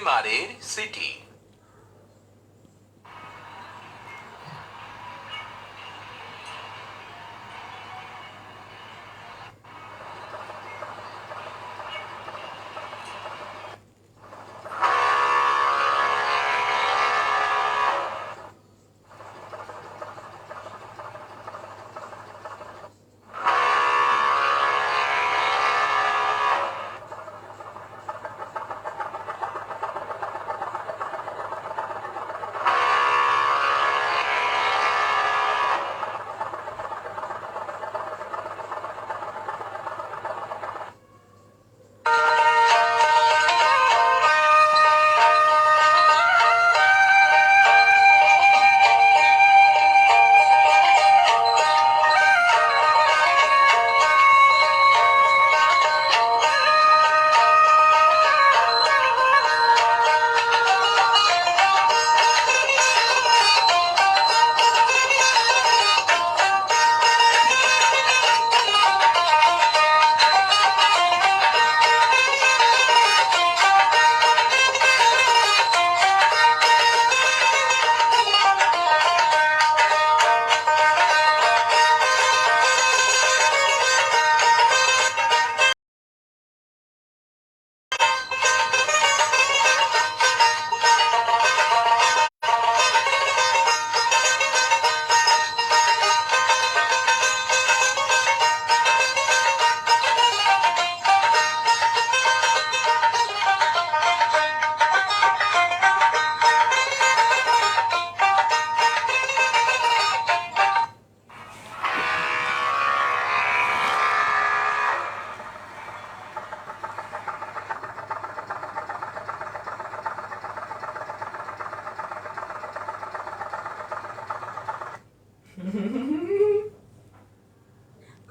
স্টিমারের city.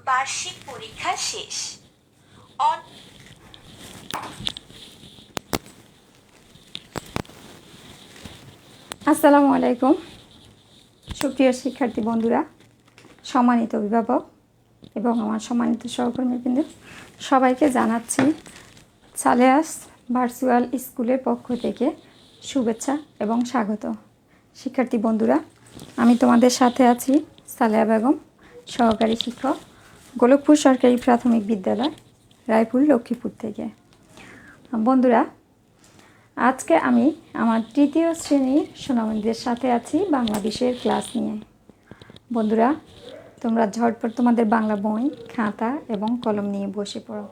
বার্ষিক পরীক্ষা শেষ। আসসালামু আলাইকুম সুপ্রিয় শিক্ষার্থী বন্ধুরা, সম্মানিত অভিভাবক এবং আমার সম্মানিত সহকর্মীবৃন্দ, সবাইকে জানাচ্ছি সালেহাস ভার্চুয়াল স্কুলের পক্ষ থেকে শুভেচ্ছা এবং স্বাগত। শিক্ষার্থী বন্ধুরা, আমি তোমাদের সাথে আছি সালেহা বেগম, সহকারী শিক্ষক, গোলকপুর সরকারি প্রাথমিক বিদ্যালয়, রায়পুর, লক্ষ্মীপুর থেকে। বন্ধুরা, আজকে আমি আমার তৃতীয় শ্রেণীর সোনামণিদের সাথে আছি বাংলা বিষয়ের ক্লাস নিয়ে। বন্ধুরা, তোমরা ঝটপট তোমাদের বাংলা বই, খাতা এবং কলম নিয়ে বসে পড়ো।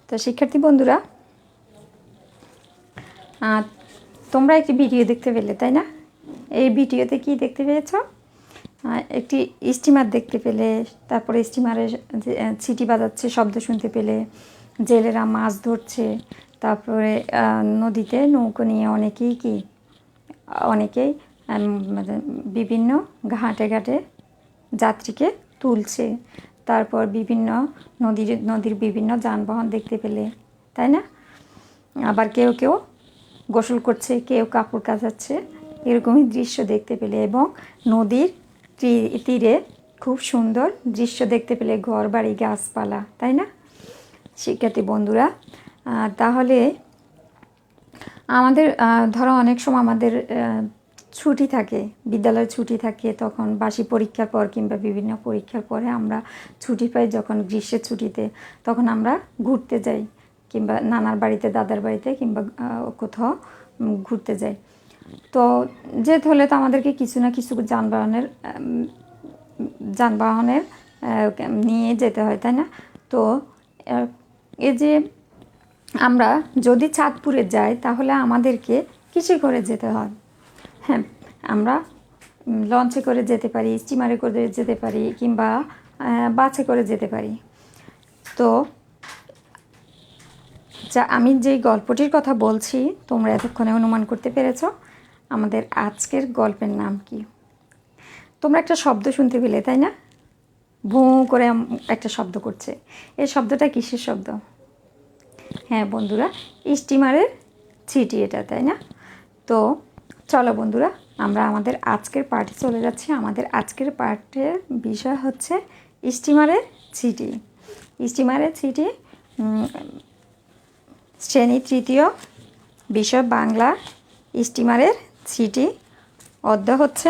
তো শিক্ষার্থী বন্ধুরা, তোমরা একটি ভিডিও দেখতে পেলে, তাই না? এই ভিডিওতে কি দেখতে পেয়েছ? একটি স্টিমার দেখতে পেলে, তারপরে স্টিমারের সিটি বাজাচ্ছে শব্দ শুনতে পেলে, জেলেরা মাছ ধরছে, তারপরে নদীতে নৌকো নিয়ে অনেকেই বিভিন্ন ঘাটে ঘাটে যাত্রীকে তুলছে। তারপর বিভিন্ন নদীর বিভিন্ন যানবাহন দেখতে পেলে, তাই না? আবার কেউ কেউ গোসল করছে, কেউ কাপড় কাচাচ্ছে, এরকমই দৃশ্য দেখতে পেলে। এবং নদীর তীরে খুব সুন্দর দৃশ্য দেখতে পেলে, ঘর বাড়ি, গাছপালা, তাই না শিক্ষার্থী বন্ধুরা? তাহলে আমাদের ধরো অনেক সময় আমাদের ছুটি থাকে, বিদ্যালয়ে ছুটি থাকে, তখন বার্ষিক পরীক্ষার পর কিংবা বিভিন্ন পরীক্ষার পরে আমরা ছুটি পাই যখন গ্রীষ্মের ছুটিতে, তখন আমরা ঘুরতে যাই, কিংবা নানার বাড়িতে, দাদার বাড়িতে, কিংবা কোথাও ঘুরতে যাই। তো যেতে হলে তো আমাদেরকে কিছু না কিছু যানবাহনের নিয়ে যেতে হয়, তাই না? তো এই যে আমরা যদি চাঁদপুরে যাই, তাহলে আমাদেরকে কিসে করে যেতে হয়? হ্যাঁ, আমরা লঞ্চে করে যেতে পারি, স্টিমারে করে যেতে পারি, কিংবা বাসে করে যেতে পারি। তো আমি যে গল্পটির কথা বলছি, তোমরা এতক্ষণে অনুমান করতে পেরেছ আমাদের আজকের গল্পের নাম কি? তোমরা একটা শব্দ শুনতে পেলে, তাই না? ভোঁ করে একটা শব্দ করছে। এই শব্দটা কিসের শব্দ? হ্যাঁ বন্ধুরা, স্টিমারের ছিটি এটা, তাই না? তো চলো বন্ধুরা, আমরা আমাদের আজকের পার্টে চলে যাচ্ছি। আমাদের আজকের পার্টের বিষয় হচ্ছে স্টিমারের ছিটি। স্টিমারের ছিটি শ্রেণী তৃতীয়, বিষয় বাংলা, স্টিমারের ছিটি, অধ্যায় হচ্ছে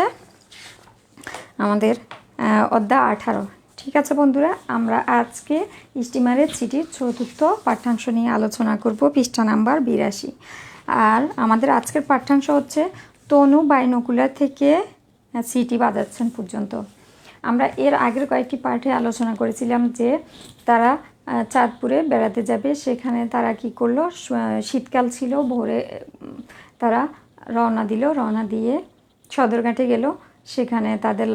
আমাদের অধ্যায় 18। ঠিক আছে বন্ধুরা, আমরা আজকে স্টিমারের ছিটির চতুর্থ পাঠ্যাংশ নিয়ে আলোচনা করব, পৃষ্ঠা নাম্বার 82। আর আমাদের আজকের পাঠ্যাংশ হচ্ছে তনু বাইনোকুলার থেকে সিটি বাজাচ্ছেন পর্যন্ত। আমরা এর আগের কয়েকটি পাঠে আলোচনা করেছিলাম যে তারা চাঁদপুরে বেড়াতে যাবে। সেখানে তারা কি করলো, শীতকাল ছিল, ভোরে তারা রওনা দিয়ে সদরঘাটে গেল। সেখানে তাদের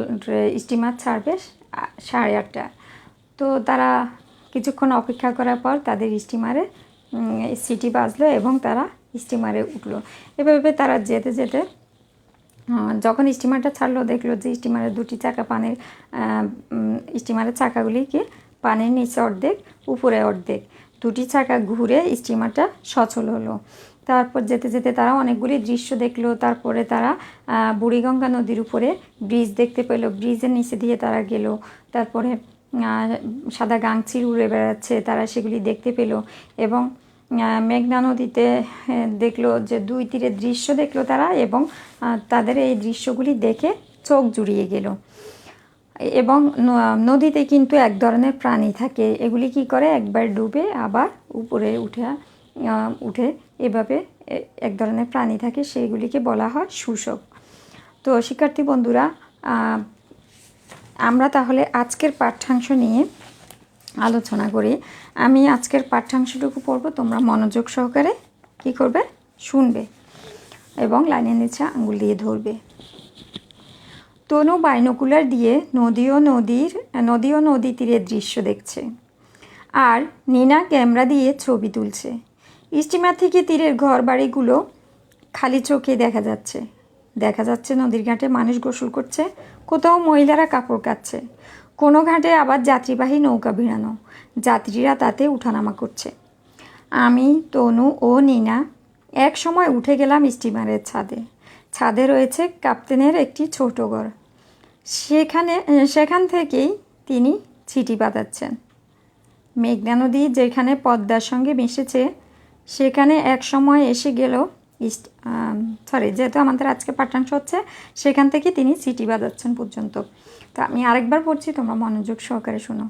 স্টিমার ছাড়বে 8:30। তো তারা কিছুক্ষণ অপেক্ষা করার পর তাদের স্টিমারে সিটি বাজলো এবং তারা স্টিমারে উঠলো। এভাবে তারা যেতে যেতে যখন স্টিমারটা ছাড়লো, দেখলো যে স্টিমারের দুটি চাকা স্টিমারের চাকাগুলিকে পানির নিচে অর্ধেক, উপরে অর্ধেক, দুটি চাকা ঘুরে স্টিমারটা সচল হলো। তারপর যেতে যেতে তারা অনেকগুলি দৃশ্য দেখলো। তারপরে তারা বুড়িগঙ্গা নদীর উপরে ব্রিজ দেখতে পেল, ব্রিজের নিচে দিয়ে তারা গেল। তারপরে সাদা গাংচিল উড়ে বেড়াচ্ছে, তারা সেগুলি দেখতে পেল। এবং মেঘনা নদীতে দেখলো যে 2 তীরের দৃশ্য দেখলো তারা, এবং তাদের এই দৃশ্যগুলি দেখে চোখ জুড়িয়ে গেল। এবং নদীতে কিন্তু এক ধরনের প্রাণী থাকে, এগুলি কি করে, একবার ডুবে আবার উপরে উঠে এভাবে এক ধরনের প্রাণী থাকে, সেগুলিকে বলা হয় শুশক। তো শিক্ষার্থী বন্ধুরা, আমরা তাহলে আজকের পাঠ্যাংশ নিয়ে আলোচনা করি। আমি আজকের পাঠ্যাংশটুকু পড়ব, তোমরা মনোযোগ সহকারে কি করবে, শুনবে এবং লাইনের নিচে আঙ্গুল দিয়ে ধরবে। তনু বাইনোকুলার দিয়ে নদী ও নদী তীরের দৃশ্য দেখছে, আর নীনা ক্যামেরা দিয়ে ছবি তুলছে। স্টিমার থেকে তীরের ঘর বাড়িগুলো খালি চোখে দেখা যাচ্ছে নদীর ঘাটে মানুষ গোসল করছে, কোথাও মহিলারা কাপড় কাচ্ছে, কোনো ঘাটে আবার যাত্রীবাহী নৌকা ভিড়ানো, যাত্রীরা তাতে উঠানামা করছে। আমি, তনু ও নীনা এক সময় উঠে গেলাম স্টিমারের ছাদে রয়েছে ক্যাপ্টেনের একটি ছোট ঘর। সেখান থেকেই তিনি ছিটি বাঁধাচ্ছেন। মেঘনা নদী যেখানে পদ্মার সঙ্গে মিশেছে, সেখানে এক সময় এসে গেল যেহেতু আমাদের আজকে পাঠ্যাংশ হচ্ছে সেখান থেকে তিনি ছিটি বাঁধাচ্ছেন পর্যন্ত। তো আমি আরেকবার পড়ছি, তোমরা মনোযোগ সহকারে শোনো।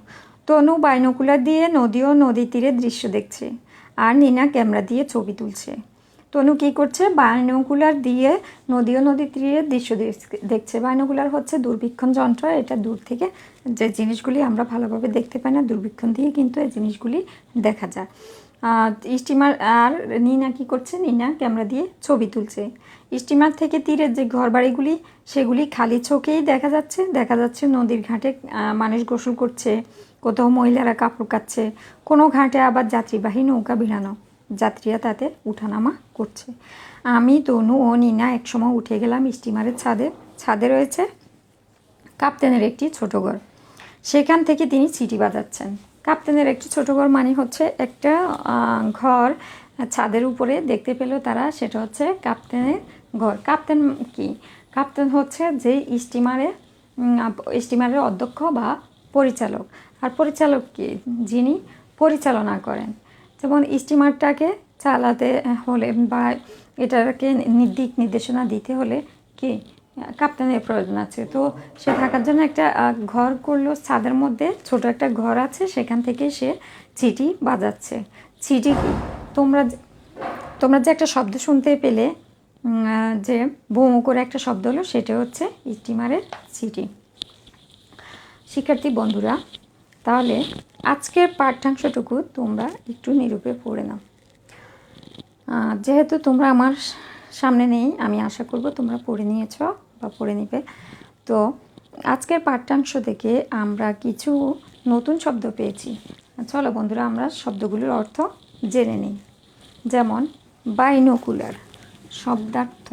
তনু বাইনোকুলার দিয়ে নদী ও নদী তীরের দৃশ্য দেখছে, আর নীনা ক্যামেরা দিয়ে ছবি তুলছে। তনু কী করছে, বাইনোকুলার দিয়ে নদী ও নদী তীরের দৃশ্য দেখছে। বাইনোকুলার হচ্ছে দূরবীক্ষণ যন্ত্র, এটা দূর থেকে যে জিনিসগুলি আমরা ভালোভাবে দেখতে পাই না, দূরবীক্ষণ দিয়ে কিন্তু এই জিনিসগুলি দেখা যায়। স্টিমার আর নীনা কী করছে, নীনা ক্যামেরা দিয়ে ছবি তুলছে। স্টিমার থেকে তীরের যে ঘরবাড়িগুলি, সেগুলি খালি চোখেই দেখা যাচ্ছে নদীর ঘাটে মানুষ গোসল করছে, কোথাও মহিলারা কাপড় কাচ্ছে, কোনো ঘাটে আবার যাত্রীবাহী নৌকা ভিড়ানো, যাত্রীরা তাতে উঠানামা করছে। আমি, তনু ও নীনা একসময় উঠে গেলাম স্টিমারের ছাদে রয়েছে ক্যাপ্টেনের একটি ছোট ঘর। সেখান থেকে তিনি ছিটি বাঁধাচ্ছেন। ক্যাপ্টেনের একটি ছোট ঘর মানে হচ্ছে একটা ঘর ছাদের উপরে দেখতে পেল তারা, সেটা হচ্ছে ক্যাপ্টেনের ঘর। ক্যাপ্টেন কি? ক্যাপ্টেন হচ্ছে যে স্টিমারের অধ্যক্ষ বা পরিচালক। আর পরিচালক কি? যিনি পরিচালনা করেন। যেমন স্টিমারটাকে চালাতে হলে বা এটাকে দিক নির্দেশনা দিতে হলে কি ক্যাপ্টেনের প্রয়োজন আছে। তো সে থাকার জন্য একটা ঘর করলো ছাদের মধ্যে, ছোট একটা ঘর আছে, সেখান থেকে সে ছিটি বাজাচ্ছে। ছিটি কি? তোমরা যে একটা শব্দ শুনতে পেলে, যে ভোঁ করে একটা শব্দ হলো, সেটা হচ্ছে স্টিমারের ছিটি। শিক্ষার্থী বন্ধুরা, তাহলে আজকের পাঠ্যাংশটুকু তোমরা একটু নিরূপে পড়ে নাও। যেহেতু তোমরা আমার সামনে নেই, আমি আশা করব তোমরা পড়ে নিয়েছ বা পড়ে নিবে। তো আজকের পাঠ্যাংশ থেকে আমরা কিছু নতুন শব্দ পেয়েছি। চলো বন্ধুরা, আমরা শব্দগুলোর অর্থ জেনে নিই। যেমন বাইনোকুলার শব্দার্থ,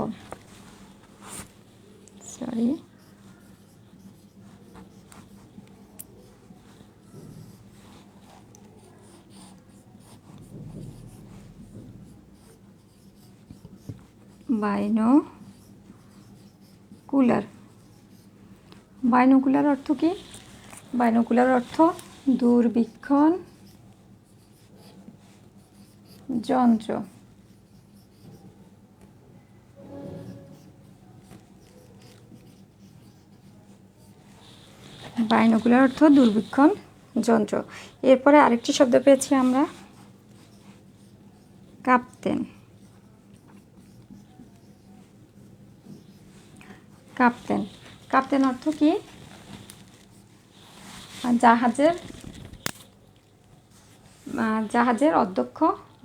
বাইনোকুলার অর্থ কি? বাইনোকুলার অর্থ দূরবীক্ষণ যন্ত্র। বাইনোকুলার অর্থ দূরবীক্ষণ যন্ত্র। এরপরে আরেকটি শব্দ পেয়েছি আমরা, কাপ্তেন। কাপ্তেন, কাপ্তেন অর্থ কি? জাহাজের অধ্যক্ষ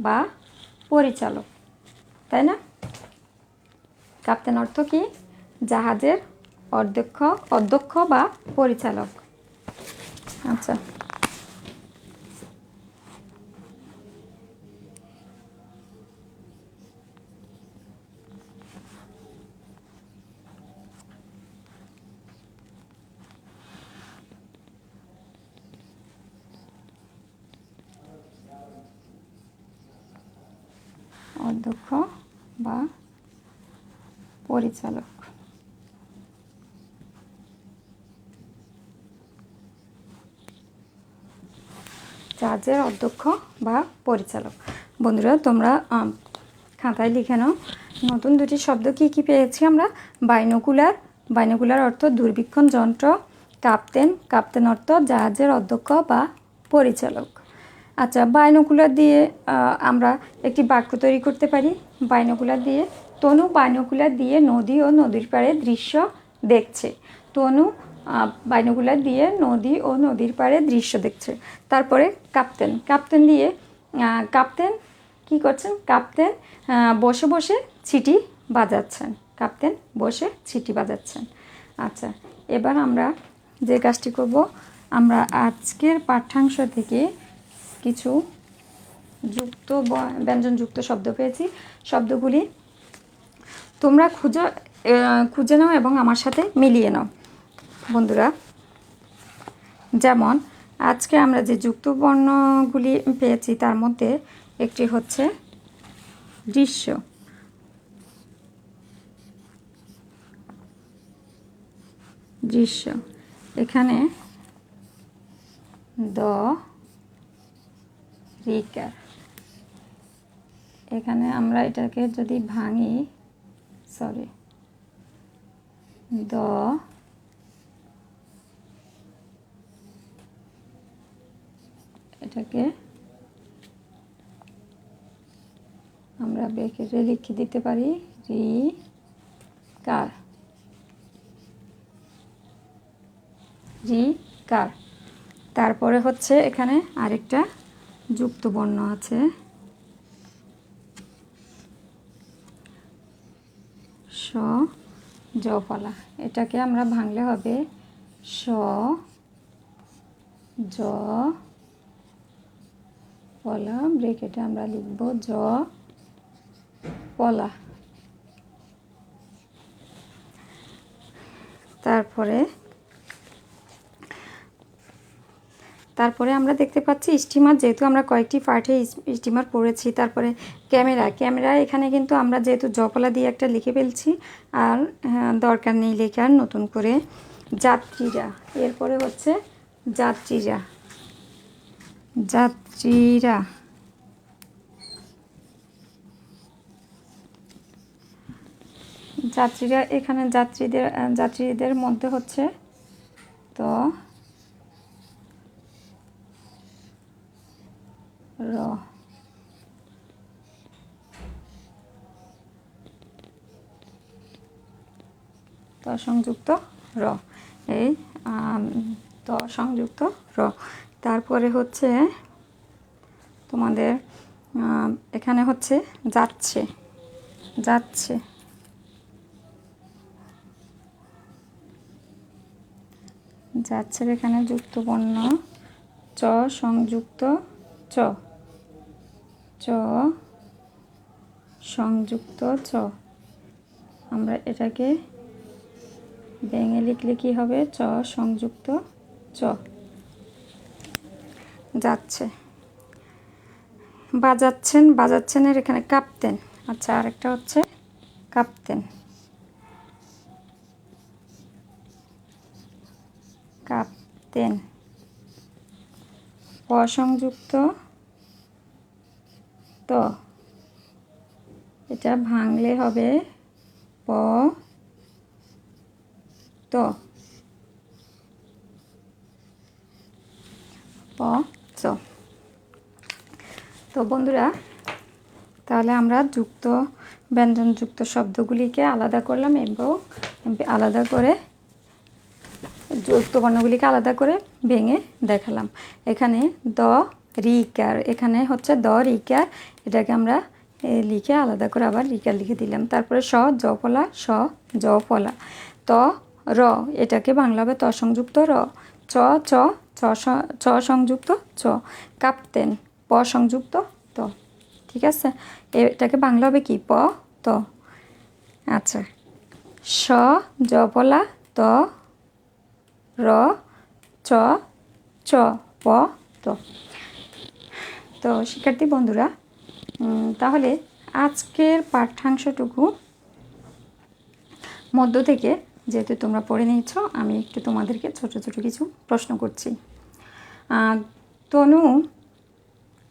বা পরিচালক, তাই না? কাপ্তেন অর্থ কি? জাহাজের অধ্যক্ষ বা পরিচালক। আচ্ছা, অধ্যক্ষ বা পরিচালক। জাহাজের অধ্যক্ষ বা পরিচালক। বন্ধুরা, তোমরা খাতায় লিখে নাও নতুন দুটি শব্দ কি কি পেয়েছি আমরা। বাইনোকুলার, বাইনোকুলার অর্থ দূরবীক্ষণ যন্ত্র। কাপ্তেন, কাপ্তেন অর্থ জাহাজের অধ্যক্ষ বা পরিচালক। আচ্ছা, বাইনোকুলার দিয়ে আমরা একটি বাক্য তৈরি করতে পারি। বাইনোকুলার দিয়ে, তনু বাইনোকুলার দিয়ে নদী ও নদীর পাড়ে দৃশ্য দেখছে। তনু বাইনোকুলার দিয়ে নদী ও নদীর পাড়ে দৃশ্য দেখছে। তারপরে কাপ্তেন, কাপ্তেন দিয়ে কাপ্তেন কি করছেন? কাপ্তেন বসে বসে ছিটি বাজাচ্ছেন। কাপ্তেন বসে ছিটি বাজাচ্ছেন। আচ্ছা, এবার আমরা যে কাজটি করব, আমরা আজকের পাঠ্যাংশ থেকে কিছু ব্যঞ্জনযুক্ত শব্দ পেয়েছি। শব্দগুলি তোমরা খুঁজে নাও এবং আমার সাথে মিলিয়ে নাও বন্ধুরা। যেমন আজকে আমরা যে যুক্ত বর্ণগুলি পেয়েছি তার মধ্যে একটি হচ্ছে দৃশ্য। দৃশ্য, এখানে রিকার। এখানে আমরা এটাকে যদি ভাঙি, এটাকে আমরা ব্রেকেটে লিখে দিতে পারি রিকার। তারপরে হচ্ছে এখানে আরেকটা যুক্ত বর্ণ আছে, স জফলা। এটাকে আমরা ভাঙলে হবে স জ পলা। ব্রেকেটে আমরা লিখব জ পলা। তারপরে আমরা দেখতে পাচ্ছি স্টিমার। যেহেতু আমরা কয়েকটি পার্টে স্টিমার পড়েছি। তারপরে ক্যামেরা এখানে কিন্তু আমরা যেহেতু জপলা দিয়ে একটা লিখে ফেলছি, আর দরকার নেই লেখার নতুন করে। যাত্রীরা, এরপরে হচ্ছে যাত্রীরা। এখানে যাত্রীদের মধ্যে হচ্ছে তো র। সংযুক্ত র, এই সংযুক্ত র। তারপরে হচ্ছে তোমাদের এখানে হচ্ছে যাচ্ছে। যাচ্ছে এখানে যুক্ত বর্ণ চ সংযুক্ত চ। সংযুক্ত চ। আমরা এটাকে ভেঙে লিখলে কি হবে? চ সংযুক্ত চ। যাচ্ছে। বাজাচ্ছেনের এখানে কাপ্তেন। আচ্ছা, আরেকটা হচ্ছে কাপ্তেন। অসংযুক্ত ত। এটা ভাঙলে হবে প ত। প চ। তো বন্ধুরা, তাহলে আমরা যুক্ত ব্যঞ্জনযুক্ত শব্দগুলিকে আলাদা করলাম এবং আলাদা করে যুক্ত বর্ণগুলিকে আলাদা করে ভেঙে দেখালাম। এখানে দ রিকার, এখানে হচ্ছে দ রিকার, এটাকে আমরা লিখে আলাদা করে আবার রিকার লিখে দিলাম। তারপরে স জ ফলা, স জ ফলা। ত র, এটাকে বাংলা হবে ত সংযুক্ত র। চ চ, চ সংযুক্ত চ। কাপ্তেন, প সংযুক্ত ত। ঠিক আছে, এটাকে বাংলা হবে কি প ত। আচ্ছা, স জ ফলা, ত র চ চ প ত। তো শিক্ষার্থী বন্ধুরা, তাহলে আজকের পাঠ্যাংশটুকু মধ্য থেকে যেহেতু তোমরা পড়ে নিয়েছ, আমি একটু তোমাদেরকে ছোট ছোট কিছু প্রশ্ন করছি। তনু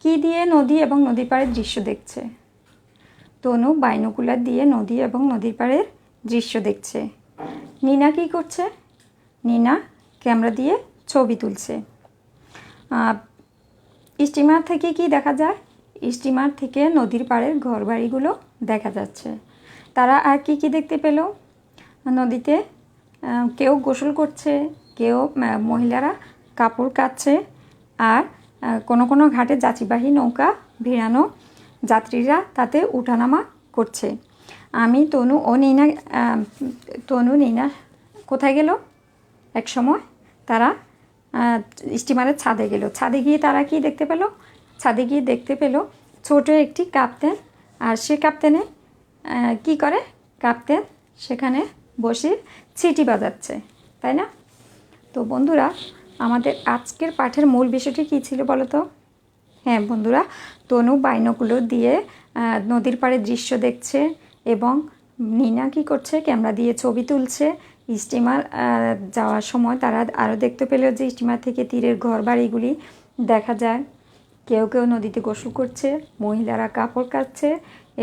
কি দিয়ে নদী এবং নদীর পাড়ের দৃশ্য দেখছে? তনু বাইনোকুলার দিয়ে নদী এবং নদীর পাড়ের দৃশ্য দেখছে। নীনা কি করছে? নীনা ক্যামেরা দিয়ে ছবি তুলছে। স্টিমার থেকে কি দেখা যায়? স্টিমার থেকে নদীর পাড়ের ঘরবাড়িগুলো দেখা যাচ্ছে। তারা আর কি কি দেখতে পেল? নদীতে কেউ গোসল করছে, কেউ মহিলারা কাপড় কাচ্ছে, আর কোনো কোনো ঘাটে যাত্রীবাহী নৌকা ভিড়ানো, যাত্রীরা তাতে উঠানামা করছে। আমি তনু ও নীনা, তনু নীনা কোথায় গেল? এক সময় তারা স্টিমারের ছাদে গেল। ছাদে গিয়ে তারা কি দেখতে পেল? ছাদে গিয়ে দেখতে পেল ছোট একটি কাপ্তেন, আর সে কাপ্তেনে কি করে? কাপ্তেন সেখানে বসে ছিটি বাজাচ্ছে, তাই না? তো বন্ধুরা, আমাদের আজকের পাঠের মূল বিষয়টি কী ছিল বলো তো? হ্যাঁ বন্ধুরা, তনু বাইনোকুলার দিয়ে নদীর পাড়ে দৃশ্য দেখছে এবং নীনা কী করছে? ক্যামেরা দিয়ে ছবি তুলছে। স্টিমার যাওয়ার সময় তারা আরও দেখতে পেল যে স্টিমার থেকে তীরের ঘর বাড়িগুলি দেখা যায়। কেউ কেউ নদীতে গোসল করছে, মহিলারা কাপড় কাচ্ছে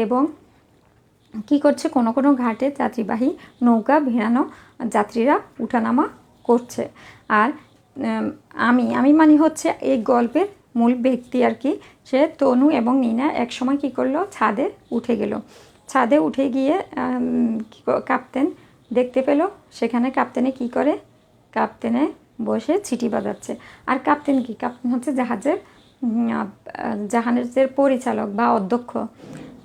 এবং কি করছে? কোনো কোনো ঘাটে যাত্রীবাহী নৌকা ভিড়ানো, যাত্রীরা উঠানামা করছে। আর আমি মানে হচ্ছে এই গল্পের মূল ব্যক্তি আর কি। সে তনু এবং নীনা একসময় কী করলো? ছাদে উঠে গেল। ছাদে উঠে গিয়ে কাপ্তেন দেখতে পেল। সেখানে কাপ্তেনে কি করে? কাপ্তেনে বসে ছিটি বাজাচ্ছে। আর কাপ্তেন কি? কাপ্তেন হচ্ছে জাহাজের পরিচালক বা অধ্যক্ষ।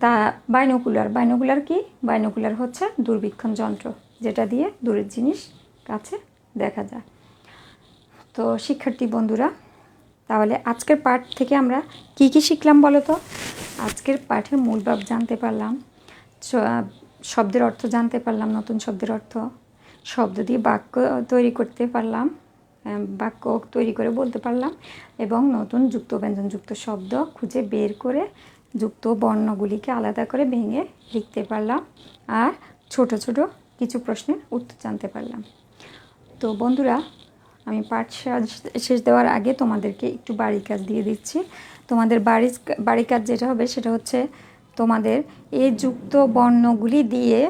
তা বাইনোকুলার কি? বাইনোকুলার হচ্ছে দূরবীক্ষণ যন্ত্র, যেটা দিয়ে দূরের জিনিস কাছে দেখা যায়। তো শিক্ষার্থী বন্ধুরা, তাহলে আজকের পাঠ থেকে আমরা কি কি শিখলাম বলো তো? আজকের পাঠের মূল ভাব জানতে পারলাম, শব্দের অর্থ জানতে পারলাম, নতুন শব্দের অর্থ, শব্দ দিয়ে বাক্য তৈরি করতে পারলাম, বাক্য তৈরি করে বলতে পারলাম, এবং নতুন যুক্ত ব্যঞ্জনযুক্ত শব্দ খুঁজে বের করে যুক্ত বর্ণগুলিকে আলাদা করে ভেঙে লিখতে পারলাম, আর ছোট ছোট কিছু প্রশ্নের উত্তর জানতে পারলাম। তো বন্ধুরা, আমি পাঠ শেষ দেওয়ার আগে তোমাদেরকে একটু বাড়ির কাজ দিয়ে দিচ্ছি। তোমাদের বাড়ির কাজ যেটা হবে সেটা হচ্ছে তোমাদের এই যুক্ত বর্ণগুলি দিয়ে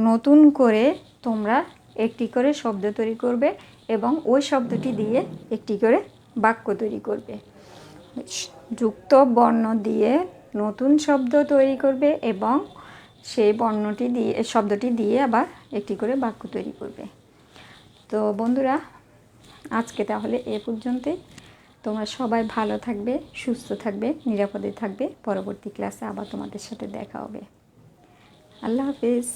নতুন করে তোমরা একটি করে শব্দ তৈরি করবে এবং ওই শব্দটি দিয়ে একটি করে বাক্য তৈরি করবে। যুক্ত বর্ণ দিয়ে নতুন শব্দ তৈরি করবে এবং সেই শব্দটি দিয়ে আবার একটি করে বাক্য তৈরি করবে। তো বন্ধুরা, আজকে তাহলে এ পর্যন্তই। তোমরা সবাই ভালো থাকবে, সুস্থ থাকবে, নিরাপদে থাকবে। পরবর্তী ক্লাসে আবার তোমাদের সাথে দেখা হবে। আল্লাহ হাফেজ।